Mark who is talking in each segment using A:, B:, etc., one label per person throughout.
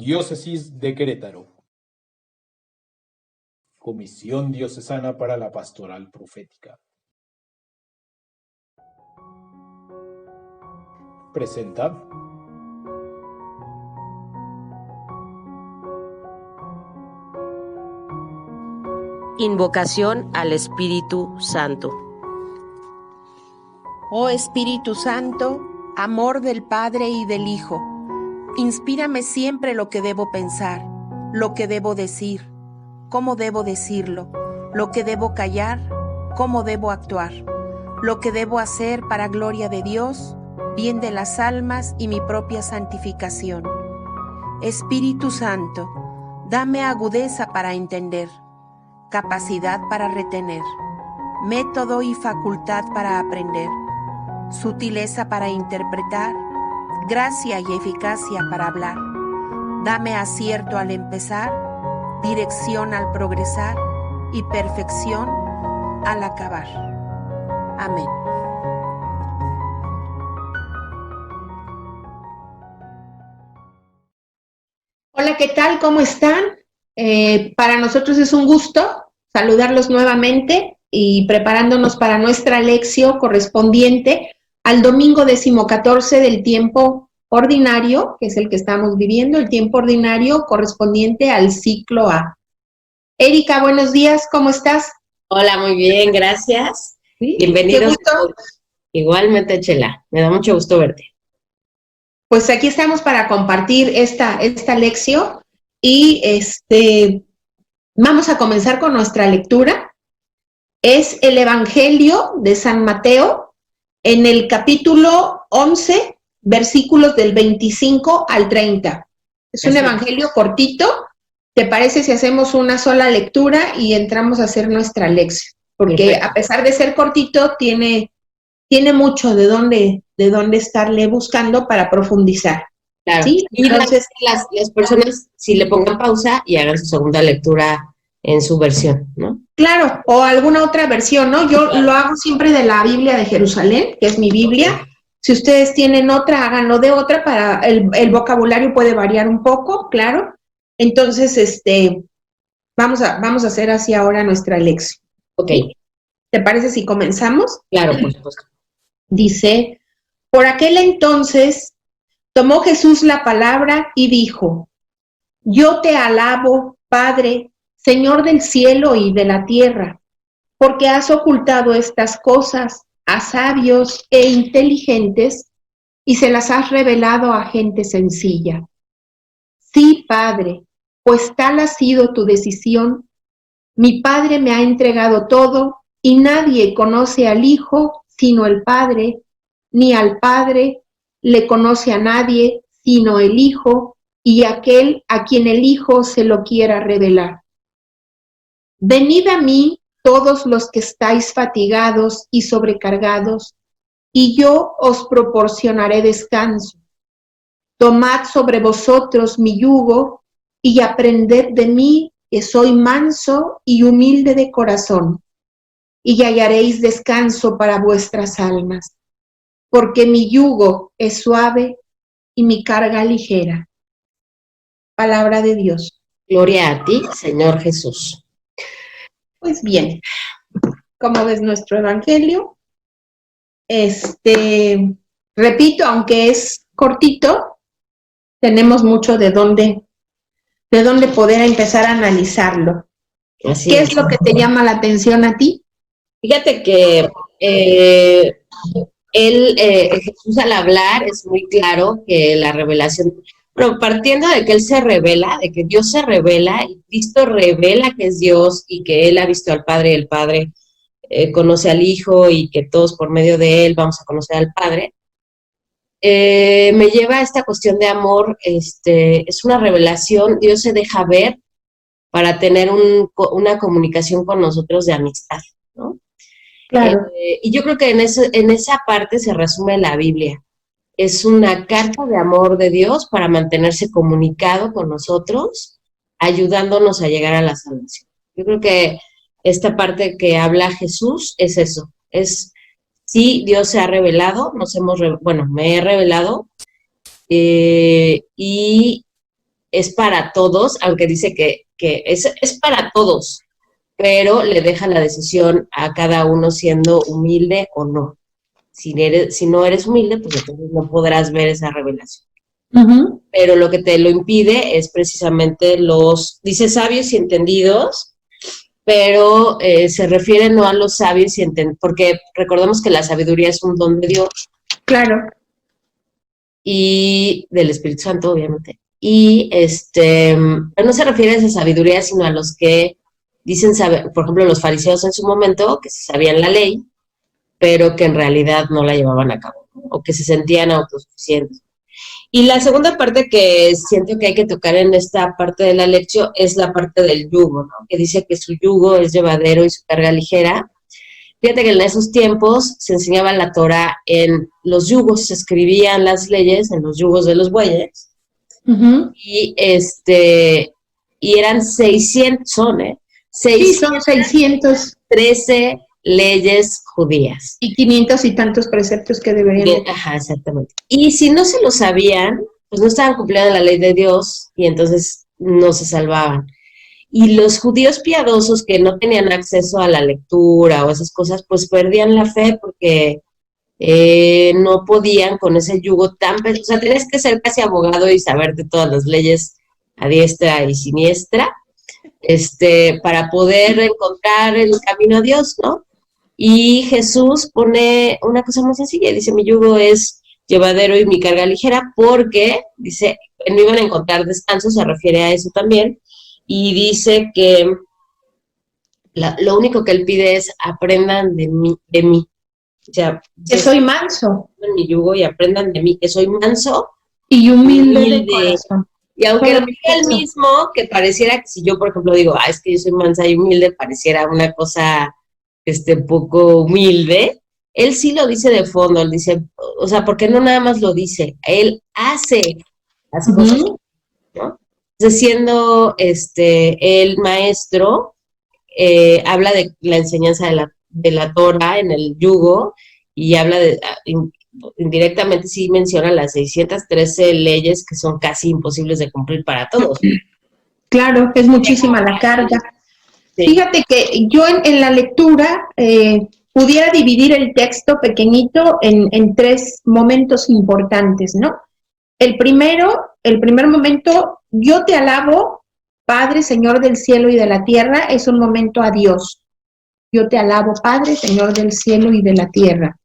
A: Diócesis de Querétaro. Comisión Diocesana para la Pastoral Profética. Presenta
B: Invocación al Espíritu Santo.
C: Oh Espíritu Santo, amor del Padre y del Hijo, inspírame siempre lo que debo pensar, lo que debo decir, cómo debo decirlo, lo que debo callar, cómo debo actuar, lo que debo hacer para gloria de Dios, bien de las almas y mi propia santificación. Espíritu Santo, dame agudeza para entender, capacidad para retener, método y facultad para aprender, sutileza para interpretar, gracia y eficacia para hablar. Dame acierto al empezar, dirección al progresar y perfección al acabar. Amén.
D: Hola, ¿qué tal? ¿Cómo están? Para nosotros es un gusto saludarlos nuevamente y preparándonos para nuestra lección correspondiente al domingo 14 del tiempo ordinario, que es el que estamos viviendo, el tiempo ordinario correspondiente al ciclo A. Erika, buenos días, ¿cómo estás?
B: Hola, muy bien, gracias.
D: ¿Sí?
B: Bienvenidos.
D: Qué gusto.
B: Igualmente, Chela, me da mucho gusto verte.
D: Pues aquí estamos para compartir esta lección y vamos a comenzar con nuestra lectura. Es el Evangelio de San Mateo en el capítulo 11, versículos del 25 al 30. Es un evangelio cortito. ¿Te parece si hacemos una sola lectura y entramos a hacer nuestra lección? Porque a pesar de ser cortito, tiene mucho de dónde estarle buscando para profundizar.
B: Claro.
D: ¿Sí?
B: Y
D: entonces
B: las personas, si le pongan pausa y hagan su segunda lectura en su versión, ¿no?
D: Claro, o alguna otra versión, ¿no? Yo lo hago siempre de la Biblia de Jerusalén, que es mi Biblia. Si ustedes tienen otra, háganlo de otra, para el vocabulario puede variar un poco, claro. Entonces, vamos a hacer así ahora nuestra lección.
B: Ok.
D: ¿Te parece si comenzamos?
B: Claro, por supuesto.
D: Dice, por aquel entonces tomó Jesús la palabra y dijo, yo te alabo, Padre, Señor del cielo y de la tierra, porque has ocultado estas cosas a sabios e inteligentes y se las has revelado a gente sencilla. Sí, Padre, pues tal ha sido tu decisión. Mi Padre me ha entregado todo y nadie conoce al Hijo sino el Padre, ni al Padre le conoce a nadie sino el Hijo y aquel a quien el Hijo se lo quiera revelar. Venid a mí todos los que estáis fatigados y sobrecargados, y yo os proporcionaré descanso. Tomad sobre vosotros mi yugo y aprended de mí, que soy manso y humilde de corazón, y hallaréis descanso para vuestras almas, porque mi yugo es suave y mi carga ligera. Palabra de Dios.
B: Gloria a ti, Señor Jesús.
D: Pues bien, ¿cómo ves nuestro evangelio? Repito, aunque es cortito, tenemos mucho de dónde poder empezar a analizarlo.
B: Así
D: ¿Qué es lo que te llama la atención a ti?
B: Fíjate que Jesús al hablar es muy claro que la revelación, pero partiendo de que Él se revela, de que Dios se revela, y Cristo revela que es Dios y que Él ha visto al Padre y el Padre conoce al Hijo y que todos por medio de Él vamos a conocer al Padre, me lleva a esta cuestión de amor. Es una revelación, Dios se deja ver para tener una comunicación con nosotros de amistad, ¿no?
D: Claro.
B: Y yo creo que en esa parte se resume la Biblia. Es una carta de amor de Dios para mantenerse comunicado con nosotros, ayudándonos a llegar a la salvación. Yo creo que esta parte que habla Jesús es eso. Es, sí, Dios se ha revelado, me he revelado, y es para todos, aunque dice que es para todos, pero le deja la decisión a cada uno siendo humilde o no. Si no eres humilde, pues entonces no podrás ver esa revelación.
D: Ujú.
B: Pero lo que te lo impide es precisamente dice sabios y entendidos, pero se refiere no a los sabios y entendidos, porque recordemos que la sabiduría es un don de Dios.
D: Claro.
B: Y del Espíritu Santo, obviamente. Y pero no se refiere a esa sabiduría, sino a los que dicen saber, por ejemplo, los fariseos en su momento, que sabían la ley, pero que en realidad no la llevaban a cabo, ¿no? O que se sentían autosuficientes. Y la segunda parte que siento que hay que tocar en esta parte de la lección es la parte del yugo, ¿no? Que dice que su yugo es llevadero y su carga ligera. Fíjate que en esos tiempos se enseñaba la Torah en los yugos, se escribían las leyes en los yugos de los bueyes,
D: Ujú.
B: y eran 600,
D: Sí, son 600
B: 13 leyes judías.
D: y 500 y tantos preceptos que deberían.
B: Ajá, exactamente. Y si no se lo sabían, pues no estaban cumpliendo la ley de Dios y entonces no se salvaban. Y los judíos piadosos que no tenían acceso a la lectura o esas cosas, pues perdían la fe porque no podían con ese yugo tan pesado. O sea, tenías que ser casi abogado y saberte todas las leyes a diestra y siniestra, para poder encontrar el camino a Dios, ¿no? Y Jesús pone una cosa muy sencilla, dice, mi yugo es llevadero y mi carga ligera, porque, dice, no iban a encontrar descanso, se refiere a eso también, y dice que lo único que él pide es aprendan de mí. O sea,
D: Que soy manso
B: en mi yugo y aprendan de mí, que soy manso
D: y humilde de corazón.
B: Y aunque lo
D: Solamente
B: diga el
D: eso.
B: mismo, que pareciera que si yo, por ejemplo, digo, es que yo soy mansa y humilde, pareciera una cosa poco humilde, él sí lo dice de fondo, él dice, o sea, ¿por qué no nada más lo dice? Él hace las cosas,
D: Ujú.
B: ¿no? Entonces, siendo el maestro, habla de la enseñanza de la Torah en el yugo, y habla indirectamente sí menciona las 613 leyes que son casi imposibles de cumplir para todos.
D: Claro, es muchísima la carga.
B: Sí.
D: Fíjate que yo en la lectura pudiera dividir el texto pequeñito en tres momentos importantes, ¿no? El primer momento, yo te alabo, Padre, Señor del cielo y de la tierra, es un momento a Dios. Yo te alabo, Padre, Señor del cielo y de la tierra.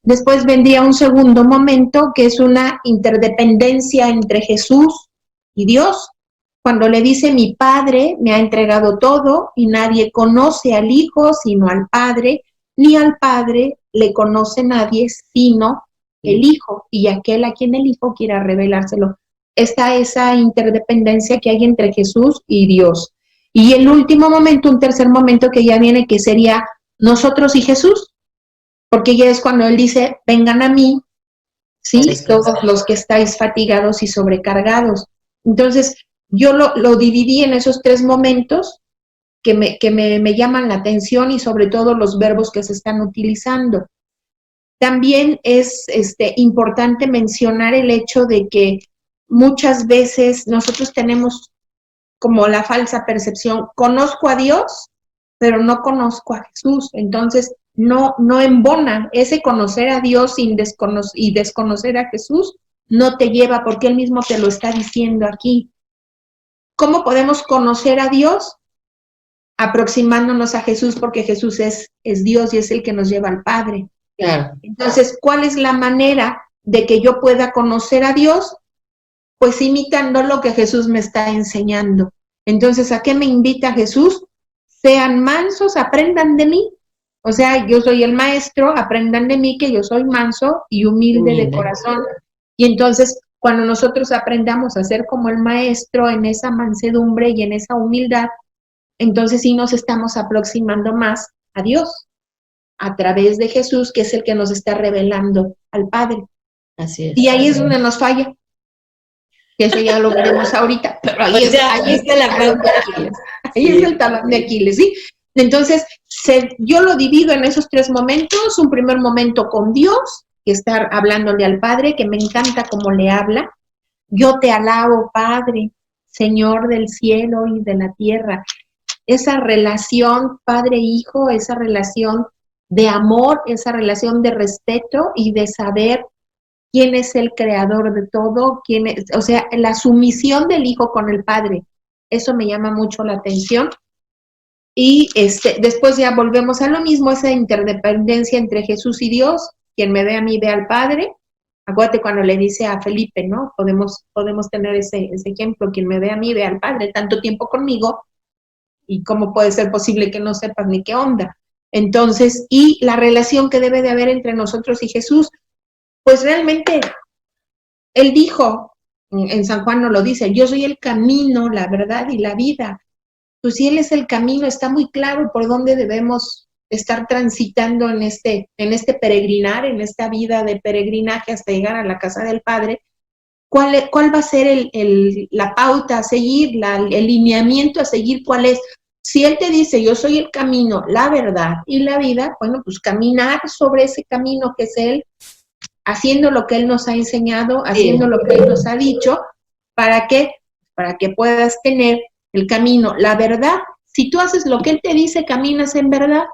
D: Después vendría un segundo momento, que es una interdependencia entre Jesús y Dios, cuando le dice, mi Padre me ha entregado todo y nadie conoce al Hijo sino al Padre, ni al Padre le conoce nadie sino el Hijo, y aquel a quien el Hijo quiera revelárselo. Está esa interdependencia que hay entre Jesús y Dios. Y el último momento, un tercer momento que ya viene, que sería nosotros y Jesús, porque ya es cuando Él dice, vengan a mí, ¿sí? Todos los que estáis fatigados y sobrecargados. Entonces, yo lo dividí en esos tres momentos que me llaman la atención, y sobre todo los verbos que se están utilizando. También es importante mencionar el hecho de que muchas veces nosotros tenemos como la falsa percepción, conozco a Dios, pero no conozco a Jesús. Entonces, no embona ese conocer a Dios y desconocer a Jesús, no te lleva, porque Él mismo te lo está diciendo aquí. ¿Cómo podemos conocer a Dios? Aproximándonos a Jesús, porque Jesús es Dios y es el que nos lleva al Padre.
B: Claro.
D: Entonces, ¿cuál es la manera de que yo pueda conocer a Dios? Pues imitando lo que Jesús me está enseñando. Entonces, ¿a qué me invita Jesús? Sean mansos, aprendan de mí. O sea, yo soy el maestro, aprendan de mí que yo soy manso y humilde de corazón. Y entonces, cuando nosotros aprendamos a ser como el maestro en esa mansedumbre y en esa humildad, entonces sí nos estamos aproximando más a Dios, a través de Jesús, que es el que nos está revelando al Padre.
B: Así es.
D: Y ahí es donde nos falla. Que eso ya lo veremos ahorita, pero ahí
B: está la pregunta.
D: Ahí es el talón de Aquiles, ¿sí? Entonces, yo lo divido en esos tres momentos. Un primer momento con Dios, que está hablándole al Padre, que me encanta cómo le habla. Yo te alabo, Padre, Señor del cielo y de la tierra. Esa relación padre-hijo, esa relación de amor, esa relación de respeto y de saber quién es el creador de todo, quién es, o sea, la sumisión del hijo con el padre. Eso me llama mucho la atención. Y después ya volvemos a lo mismo, esa interdependencia entre Jesús y Dios. Quien me ve a mí ve al Padre. Acuérdate cuando le dice a Felipe, ¿no? Podemos tener ese ejemplo. Quien me ve a mí ve al Padre. Tanto tiempo conmigo, y cómo puede ser posible que no sepas ni qué onda. Entonces, y la relación que debe de haber entre nosotros y Jesús, pues realmente, él dijo, en San Juan nos lo dice, yo soy el camino, la verdad y la vida. Pues si Él es el camino, está muy claro por dónde debemos estar transitando en este peregrinar, en esta vida de peregrinaje hasta llegar a la casa del Padre. ¿Cuál va a ser la pauta a seguir, el lineamiento a seguir? ¿Cuál es? Si Él te dice, yo soy el camino, la verdad y la vida, bueno, pues caminar sobre ese camino que es Él, haciendo lo que Él nos ha enseñado, haciendo lo que Él nos ha dicho. ¿Para qué? Para que puedas tener el camino, la verdad. Si tú haces lo que Él te dice, caminas en verdad.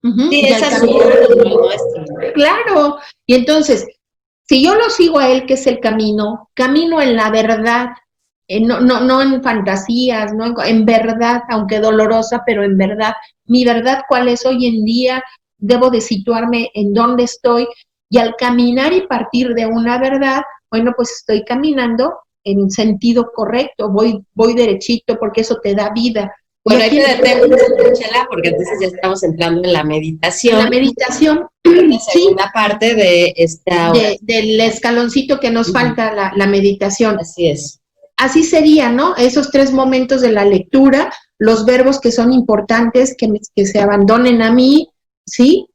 B: Sí, esa es nuestra.
D: Claro. Y entonces, si yo lo sigo a Él, que es el camino, camino en la verdad, no en fantasías, no en verdad, aunque dolorosa, pero en verdad. Mi verdad, ¿cuál es hoy en día? Debo de situarme en dónde estoy, y al caminar y partir de una verdad, bueno, pues estoy caminando en sentido correcto, voy derechito, porque eso te da vida.
B: Bueno, hay que detenernos, Chela, porque entonces ya estamos entrando en la meditación.
D: La meditación,
B: la segunda parte de esta hora.
D: Del escaloncito que nos falta, la meditación.
B: Así es.
D: Así sería, ¿no? Esos 3 momentos de la lectura, los verbos que son importantes, que se abandonen a mí, ¿sí?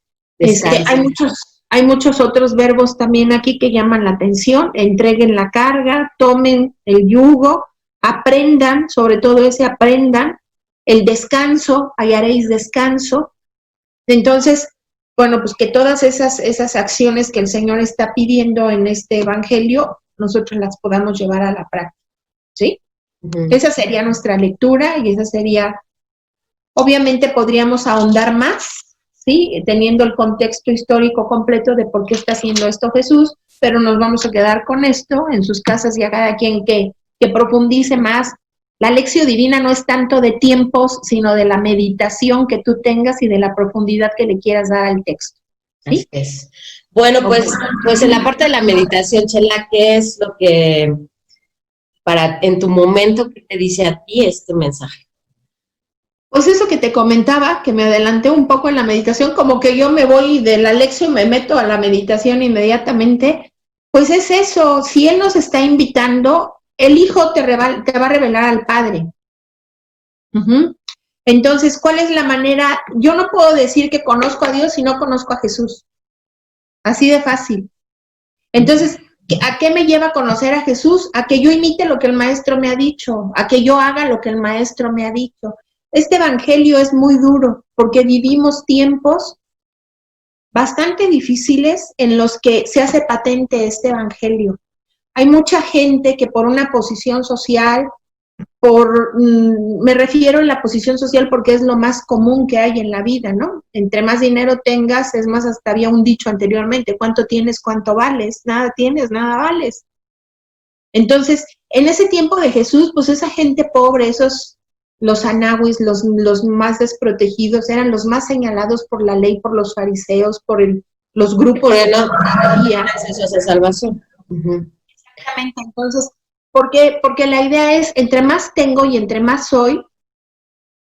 D: Hay muchos otros verbos también aquí que llaman la atención. Entreguen la carga, tomen el yugo, aprendan, sobre todo ese aprendan, el descanso, hallaréis descanso. Entonces, bueno, pues que todas esas acciones que el Señor está pidiendo en este evangelio, nosotros las podamos llevar a la práctica, ¿sí? Esa sería nuestra lectura, y esa sería, obviamente podríamos ahondar más, ¿sí? Teniendo el contexto histórico completo de por qué está haciendo esto Jesús, pero nos vamos a quedar con esto en sus casas, y a cada quien que profundice más. La lección divina no es tanto de tiempos, sino de la meditación que tú tengas y de la profundidad que le quieras dar al texto, ¿sí?
B: Así es. Bueno, pues en la parte de la meditación, Chela, ¿qué es lo que en tu momento, qué te dice a ti este mensaje?
D: Pues eso que te comentaba, que me adelanté un poco en la meditación, como que yo me voy de la lección, me meto a la meditación inmediatamente. Pues es eso, si Él nos está invitando, el Hijo te va a revelar al Padre. Entonces, ¿cuál es la manera? Yo no puedo decir que conozco a Dios si no conozco a Jesús. Así de fácil. Entonces, ¿a qué me lleva a conocer a Jesús? A que yo imite lo que el Maestro me ha dicho, a que yo haga lo que el Maestro me ha dicho. Este evangelio es muy duro porque vivimos tiempos bastante difíciles en los que se hace patente este evangelio. Hay mucha gente que por una posición social, me refiero a la posición social porque es lo más común que hay en la vida, ¿no? Entre más dinero tengas, es más, hasta había un dicho anteriormente, ¿cuánto tienes, cuánto vales? Nada tienes, nada vales. Entonces, en ese tiempo de Jesús, pues esa gente pobre, los anahuis, los más desprotegidos, eran los más señalados por la ley, por los fariseos, por los grupos de la
B: de salvación.
D: Exactamente. Entonces, porque la idea es, entre más tengo y entre más soy,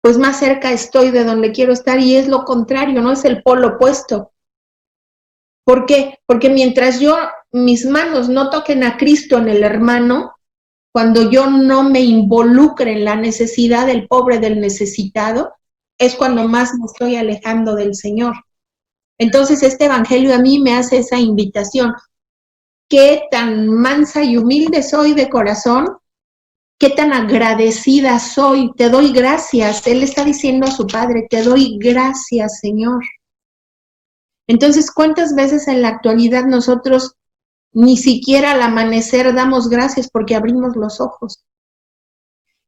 D: pues más cerca estoy de donde quiero estar, y es lo contrario, no es el polo opuesto. ¿Por qué? Porque mientras mis manos no toquen a Cristo en el hermano, cuando yo no me involucre en la necesidad del pobre, del necesitado, es cuando más me estoy alejando del Señor. Entonces, este evangelio a mí me hace esa invitación. Qué tan mansa y humilde soy de corazón, qué tan agradecida soy, te doy gracias. Él está diciendo a su Padre, te doy gracias, Señor. Entonces, ¿cuántas veces en la actualidad nosotros ni siquiera al amanecer damos gracias porque abrimos los ojos?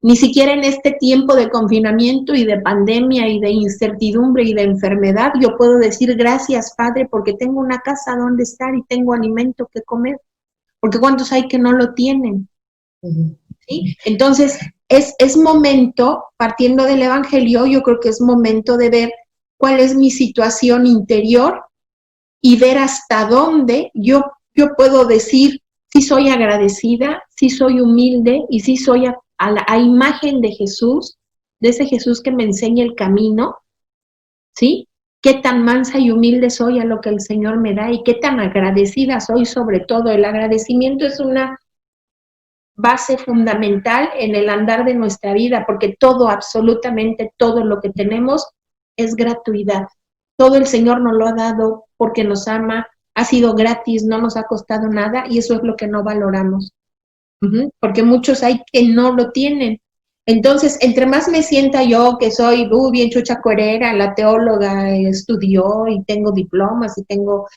D: ni siquiera en este tiempo de confinamiento y de pandemia y de incertidumbre y de enfermedad, yo puedo decir gracias, Padre, porque tengo una casa donde estar y tengo alimento que comer. Porque ¿cuántos hay que no lo tienen? ¿Sí? Entonces, es momento, partiendo del Evangelio, yo creo que es momento de ver cuál es mi situación interior y ver hasta dónde yo puedo decir si soy agradecida, si soy humilde y si soy a imagen de Jesús, de ese Jesús que me enseña el camino, ¿sí? Qué tan mansa y humilde soy a lo que el Señor me da y qué tan agradecida soy sobre todo. El agradecimiento es una base fundamental en el andar de nuestra vida, porque todo, absolutamente todo lo que tenemos es gratuidad. Todo el Señor nos lo ha dado porque nos ama, ha sido gratis, no nos ha costado nada y eso es lo que no valoramos. Porque muchos hay que no lo tienen. Entonces, entre más me sienta yo que soy bien chucha cuerera, la teóloga estudió y tengo diplomas y tengo...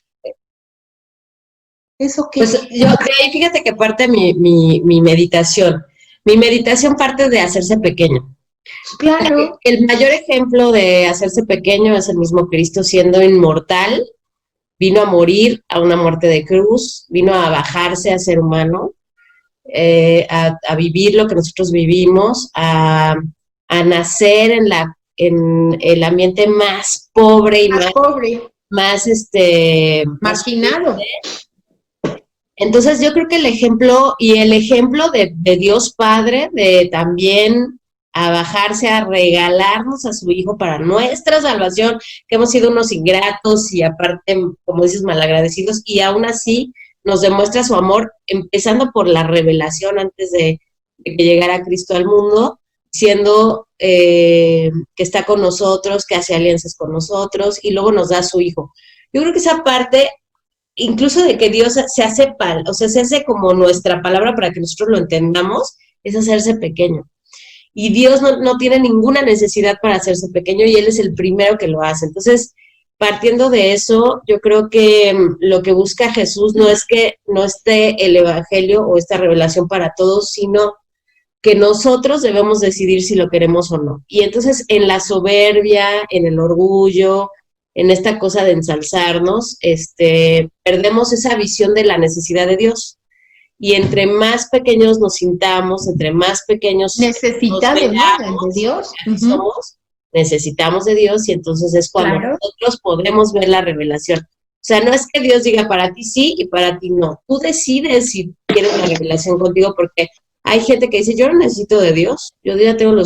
D: ¿Eso qué?
B: Pues yo de ahí fíjate que parte mi meditación. Mi meditación parte de hacerse pequeño.
D: Claro.
B: El mayor ejemplo de hacerse pequeño es el mismo Cristo siendo inmortal. Vino a morir a una muerte de cruz, vino a bajarse a ser humano, a vivir lo que nosotros vivimos, a nacer en el ambiente más pobre y más
D: marginado.
B: Entonces yo creo que el ejemplo de Dios Padre, de también a bajarse a regalarnos a su Hijo para nuestra salvación, que hemos sido unos ingratos y aparte, como dices, malagradecidos, y aún así nos demuestra su amor, empezando por la revelación antes de que llegara Cristo al mundo, siendo que está con nosotros, que hace alianzas con nosotros, y luego nos da a su Hijo. Yo creo que esa parte, incluso de que Dios se hace se hace como nuestra palabra para que nosotros lo entendamos, es hacerse pequeño. Y Dios no tiene ninguna necesidad para hacerse pequeño y Él es el primero que lo hace. Entonces, partiendo de eso, yo creo que lo que busca Jesús no es que no esté el Evangelio o esta revelación para todos, sino que nosotros debemos decidir si lo queremos o no. Y entonces, en la soberbia, en el orgullo, en esta cosa de ensalzarnos, perdemos esa visión de la necesidad de Dios. Y entre más pequeños nos sintamos, entre más pequeños
D: necesitamos de Dios,
B: necesitamos de Dios y entonces es cuando nosotros podemos ver la revelación. O sea, no es que Dios diga para ti sí y para ti no. Tú decides si quieres la revelación contigo, porque hay gente que dice, yo no necesito de Dios, yo ya tengo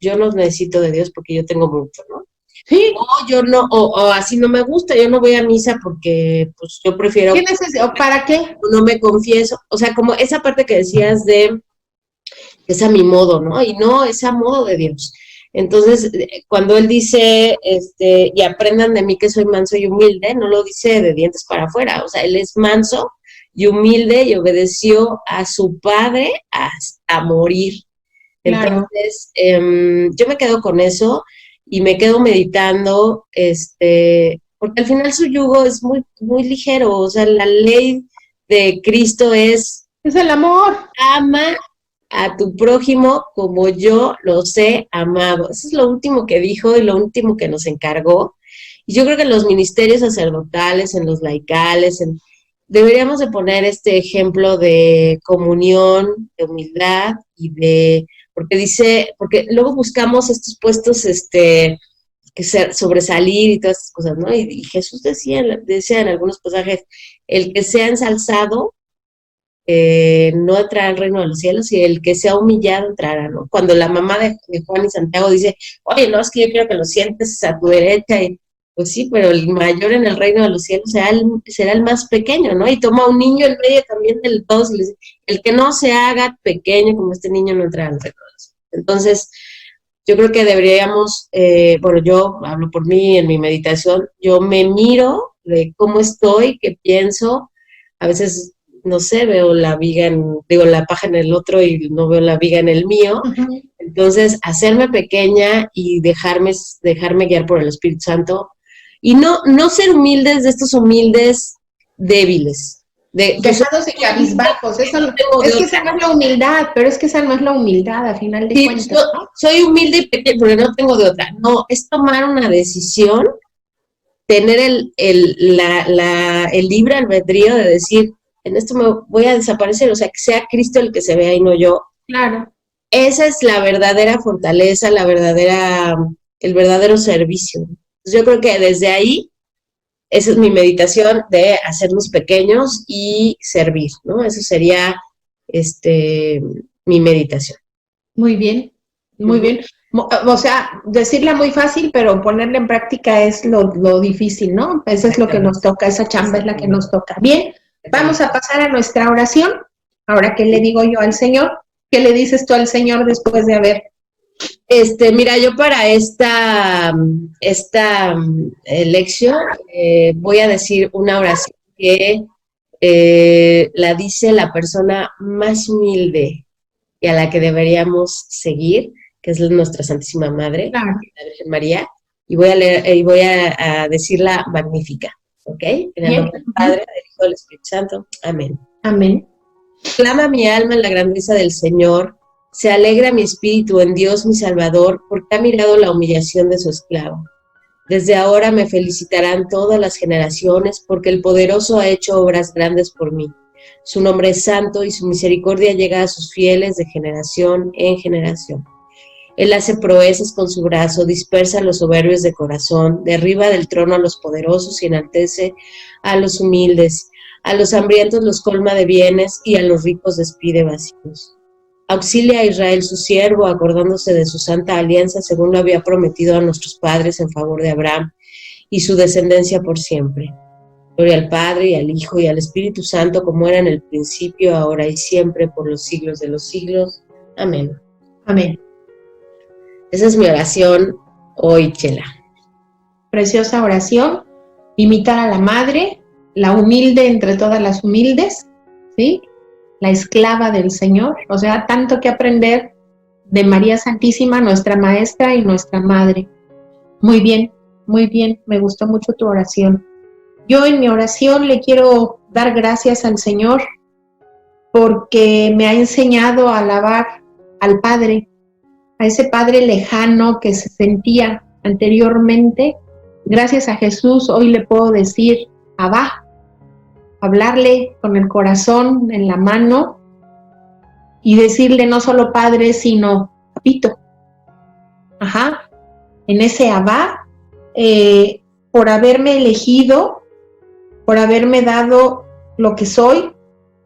B: yo no necesito de Dios porque yo tengo mucho, ¿no?
D: Sí.
B: O yo no, o así no me gusta, yo no voy a misa porque pues yo prefiero...
D: ¿Qué necesito? ¿Para qué?
B: No me confieso, o sea, como esa parte que decías de, es a mi modo, ¿no? Y no, es a modo de Dios. Entonces, cuando Él dice, y aprendan de mí que soy manso y humilde, no lo dice de dientes para afuera, o sea, Él es manso y humilde y obedeció a su Padre hasta morir.
D: Claro.
B: Entonces, yo me quedo con eso y me quedo meditando, porque al final su yugo es muy, muy ligero, o sea, la ley de Cristo es
D: el amor.
B: Ama a tu prójimo como yo los he amado. Eso es lo último que dijo y lo último que nos encargó. Y yo creo que en los ministerios sacerdotales, en los laicales, deberíamos de poner este ejemplo de comunión, de humildad y porque luego buscamos estos puestos, que sobresalir y todas estas cosas, ¿no? Y Jesús decía en algunos pasajes, el que sea ensalzado no entrará al reino de los cielos y el que sea humillado entrará, ¿no? Cuando la mamá de Juan y Santiago dice, oye, no, es que yo quiero que lo sientes a tu derecha, y pues sí, pero el mayor en el reino de los cielos será el más pequeño, ¿no? Y toma un niño en medio también del todos y le dice, el que no se haga pequeño como este niño no entrará al reino de los cielos. Entonces, yo creo que deberíamos, yo hablo por mí en mi meditación, yo me miro de cómo estoy, qué pienso, a veces, no sé, veo la paja en el otro y no veo la viga en el mío. Uh-huh. Entonces, hacerme pequeña y dejarme guiar por el Espíritu Santo y no ser humildes de estos humildes débiles,
D: Dejados y cabizbajos, eso no, es que esa no es la humildad, pero es que esa no es la humildad, a final de cuentas. ¿No?
B: Soy humilde y pequeña porque no tengo de otra. No, es tomar una decisión, tener el libre albedrío de decir, en esto me voy a desaparecer, o sea, que sea Cristo el que se vea y no yo.
D: Claro.
B: Esa es la verdadera fortaleza, el verdadero servicio. Entonces, yo creo que desde ahí, esa es mi meditación de hacernos pequeños y servir, ¿no? Eso sería mi meditación.
D: Muy bien, muy bien. O sea, decirla muy fácil, pero ponerla en práctica es lo difícil, ¿no? Eso es lo que nos toca, esa chamba es la que nos toca. Bien, vamos a pasar a nuestra oración. Ahora, ¿qué le digo yo al Señor? ¿Qué le dices tú al Señor después de haber?
B: Mira, yo para esta lección voy a decir una oración que la dice la persona más humilde y a la que deberíamos seguir, que es nuestra Santísima Madre,
D: claro,
B: la Virgen María, y voy a leer, y voy a decirla magnífica, ¿ok? En el nombre del Padre, del Hijo, del Espíritu Santo. Amén.
D: Amén.
B: Clama mi alma en la grandeza del Señor, se alegra mi espíritu en Dios mi Salvador, porque ha mirado la humillación de su esclavo. Desde ahora me felicitarán todas las generaciones, porque el Poderoso ha hecho obras grandes por mí. Su nombre es santo y su misericordia llega a sus fieles de generación en generación. Él hace proezas con su brazo, dispersa a los soberbios de corazón, derriba del trono a los poderosos y enaltece a los humildes. A los hambrientos los colma de bienes y a los ricos despide vacíos. Auxilia a Israel su siervo, acordándose de su santa alianza, según lo había prometido a nuestros padres en favor de Abraham y su descendencia por siempre. Gloria al Padre, y al Hijo, y al Espíritu Santo, como era en el principio, ahora y siempre, por los siglos de los siglos. Amén.
D: Amén.
B: Esa es mi oración hoy, Chela.
D: Preciosa oración. Imitar a la Madre, la humilde entre todas las humildes, ¿sí? La esclava del Señor, o sea, tanto que aprender de María Santísima, nuestra Maestra y nuestra Madre. Muy bien, me gustó mucho tu oración. Yo en mi oración le quiero dar gracias al Señor porque me ha enseñado a alabar al Padre, a ese Padre lejano que se sentía anteriormente. Gracias a Jesús hoy le puedo decir, Abba, hablarle con el corazón en la mano y decirle no solo Padre, sino Papito. Ajá, en ese Abba, por haberme elegido, por haberme dado lo que soy,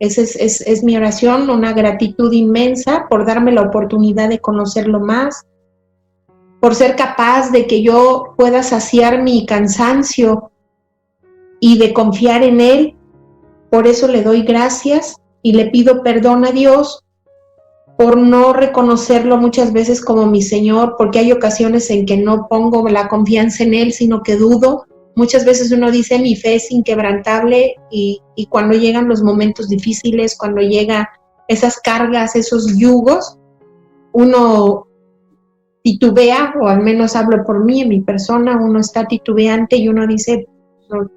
D: esa es mi oración, una gratitud inmensa por darme la oportunidad de conocerlo más, por ser capaz de que yo pueda saciar mi cansancio y de confiar en Él. Por eso le doy gracias y le pido perdón a Dios por no reconocerlo muchas veces como mi Señor, porque hay ocasiones en que no pongo la confianza en Él, sino que dudo. Muchas veces uno dice mi fe es inquebrantable y cuando llegan los momentos difíciles, cuando llegan esas cargas, esos yugos, uno titubea, o al menos hablo por mí, en mi persona, uno está titubeante y uno dice,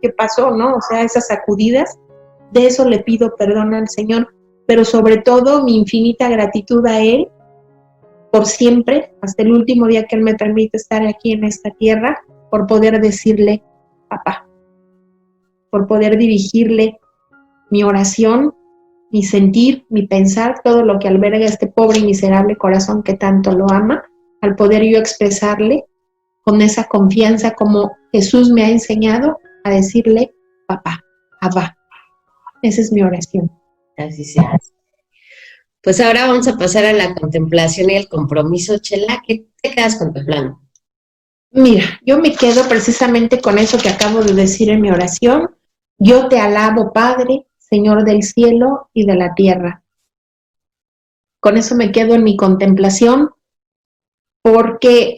D: ¿qué pasó, no? O sea, esas sacudidas. De eso le pido perdón al Señor, pero sobre todo mi infinita gratitud a Él por siempre, hasta el último día que Él me permite estar aquí en esta tierra, por poder decirle, papá, por poder dirigirle mi oración, mi sentir, mi pensar, todo lo que alberga este pobre y miserable corazón que tanto lo ama, al poder yo expresarle con esa confianza como Jesús me ha enseñado a decirle, papá, Abba. Esa es mi oración.
B: Así sea. Pues ahora vamos a pasar a la contemplación y el compromiso. Chela, ¿qué te quedas contemplando?
D: Mira, yo me quedo precisamente con eso que acabo de decir en mi oración. Yo te alabo, Padre, Señor del cielo y de la tierra. Con eso me quedo en mi contemplación, porque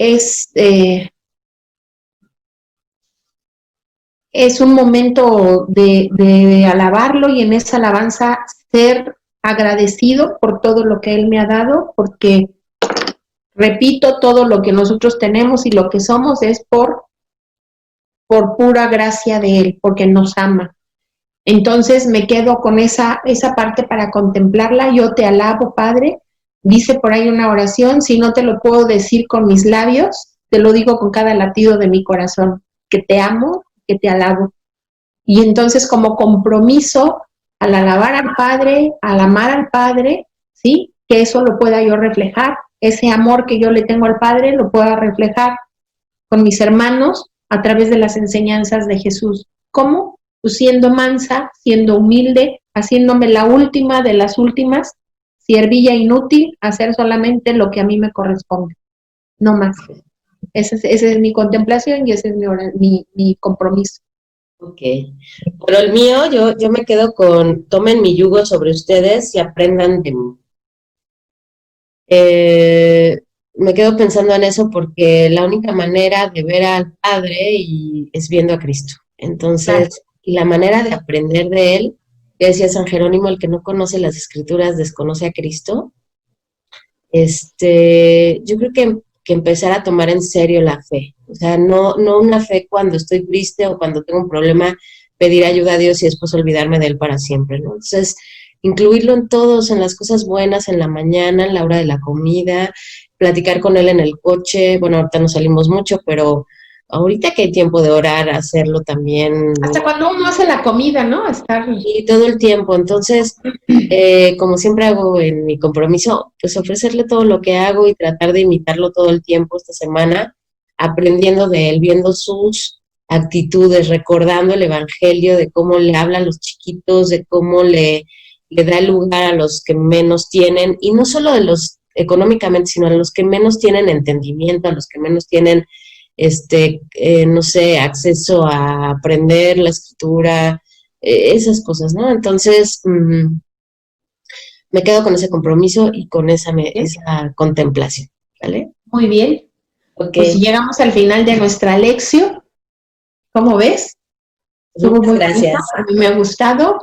D: es un momento de alabarlo y en esa alabanza ser agradecido por todo lo que Él me ha dado, porque, repito, todo lo que nosotros tenemos y lo que somos es por pura gracia de Él, porque nos ama. Entonces me quedo con esa parte para contemplarla. Yo te alabo, Padre. Dice por ahí una oración, si no te lo puedo decir con mis labios, te lo digo con cada latido de mi corazón, que te amo, que te alabo. Y entonces como compromiso al alabar al Padre, al amar al Padre, ¿sí? Que eso lo pueda yo reflejar, ese amor que yo le tengo al Padre lo pueda reflejar con mis hermanos a través de las enseñanzas de Jesús. ¿Cómo? Pues siendo mansa, siendo humilde, haciéndome la última de las últimas, siervilla inútil, hacer solamente lo que a mí me corresponde, no más. Esa es mi contemplación y ese es mi compromiso.
B: Ok. Pero el mío, yo me quedo con, tomen mi yugo sobre ustedes y aprendan de mí. Me quedo pensando en eso porque la única manera de ver al Padre es viendo a Cristo. Entonces, y la manera de aprender de Él, que decía San Jerónimo, el que no conoce las Escrituras desconoce a Cristo. Yo creo que empezar a tomar en serio la fe. O sea, no una fe cuando estoy triste o cuando tengo un problema, pedir ayuda a Dios y después olvidarme de Él para siempre, ¿no? Entonces, incluirlo en todos, en las cosas buenas, en la mañana, en la hora de la comida, platicar con Él en el coche. Bueno, ahorita no salimos mucho, pero ahorita que hay tiempo de orar, hacerlo también.
D: Hasta cuando uno hace la comida, ¿no? Estar...
B: Y todo el tiempo. Entonces, como siempre hago en mi compromiso, pues ofrecerle todo lo que hago y tratar de imitarlo todo el tiempo esta semana, aprendiendo de él, viendo sus actitudes, recordando el evangelio, de cómo le habla a los chiquitos, de cómo le da lugar a los que menos tienen, y no solo de los económicamente, sino a los que menos tienen entendimiento, a los que menos tienen, no sé, acceso a aprender la escritura, esas cosas, ¿no? Entonces, me quedo con ese compromiso y con esa contemplación, ¿vale?
D: Muy bien.
B: Okay.
D: Pues llegamos al final de nuestra lección. ¿Cómo ves?
B: Muchas gracias.
D: A mí me ha gustado.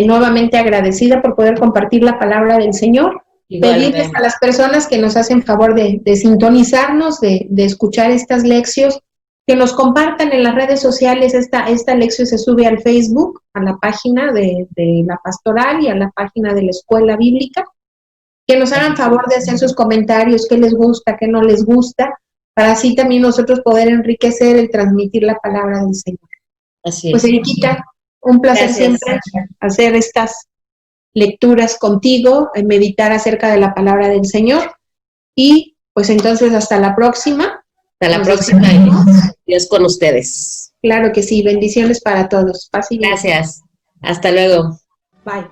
D: Nuevamente agradecida por poder compartir la palabra del Señor. Igualmente. Pedirles a las personas que nos hacen favor de sintonizarnos, de escuchar estas lecciones, que nos compartan en las redes sociales. Esta lección se sube al Facebook, a la página de la pastoral y a la página de la escuela bíblica. Que nos hagan favor de hacer sus comentarios, qué les gusta, qué no les gusta, para así también nosotros poder enriquecer el transmitir la palabra del Señor.
B: Así es.
D: Pues Eriquita, un placer
B: Gracias.
D: siempre hacer estas lecturas contigo, meditar acerca de la palabra del Señor. Y pues entonces hasta la próxima.
B: Hasta la próxima. Dios con ustedes.
D: Claro que sí, bendiciones para todos. Paz y bien.
B: Gracias. Hasta luego.
D: Bye.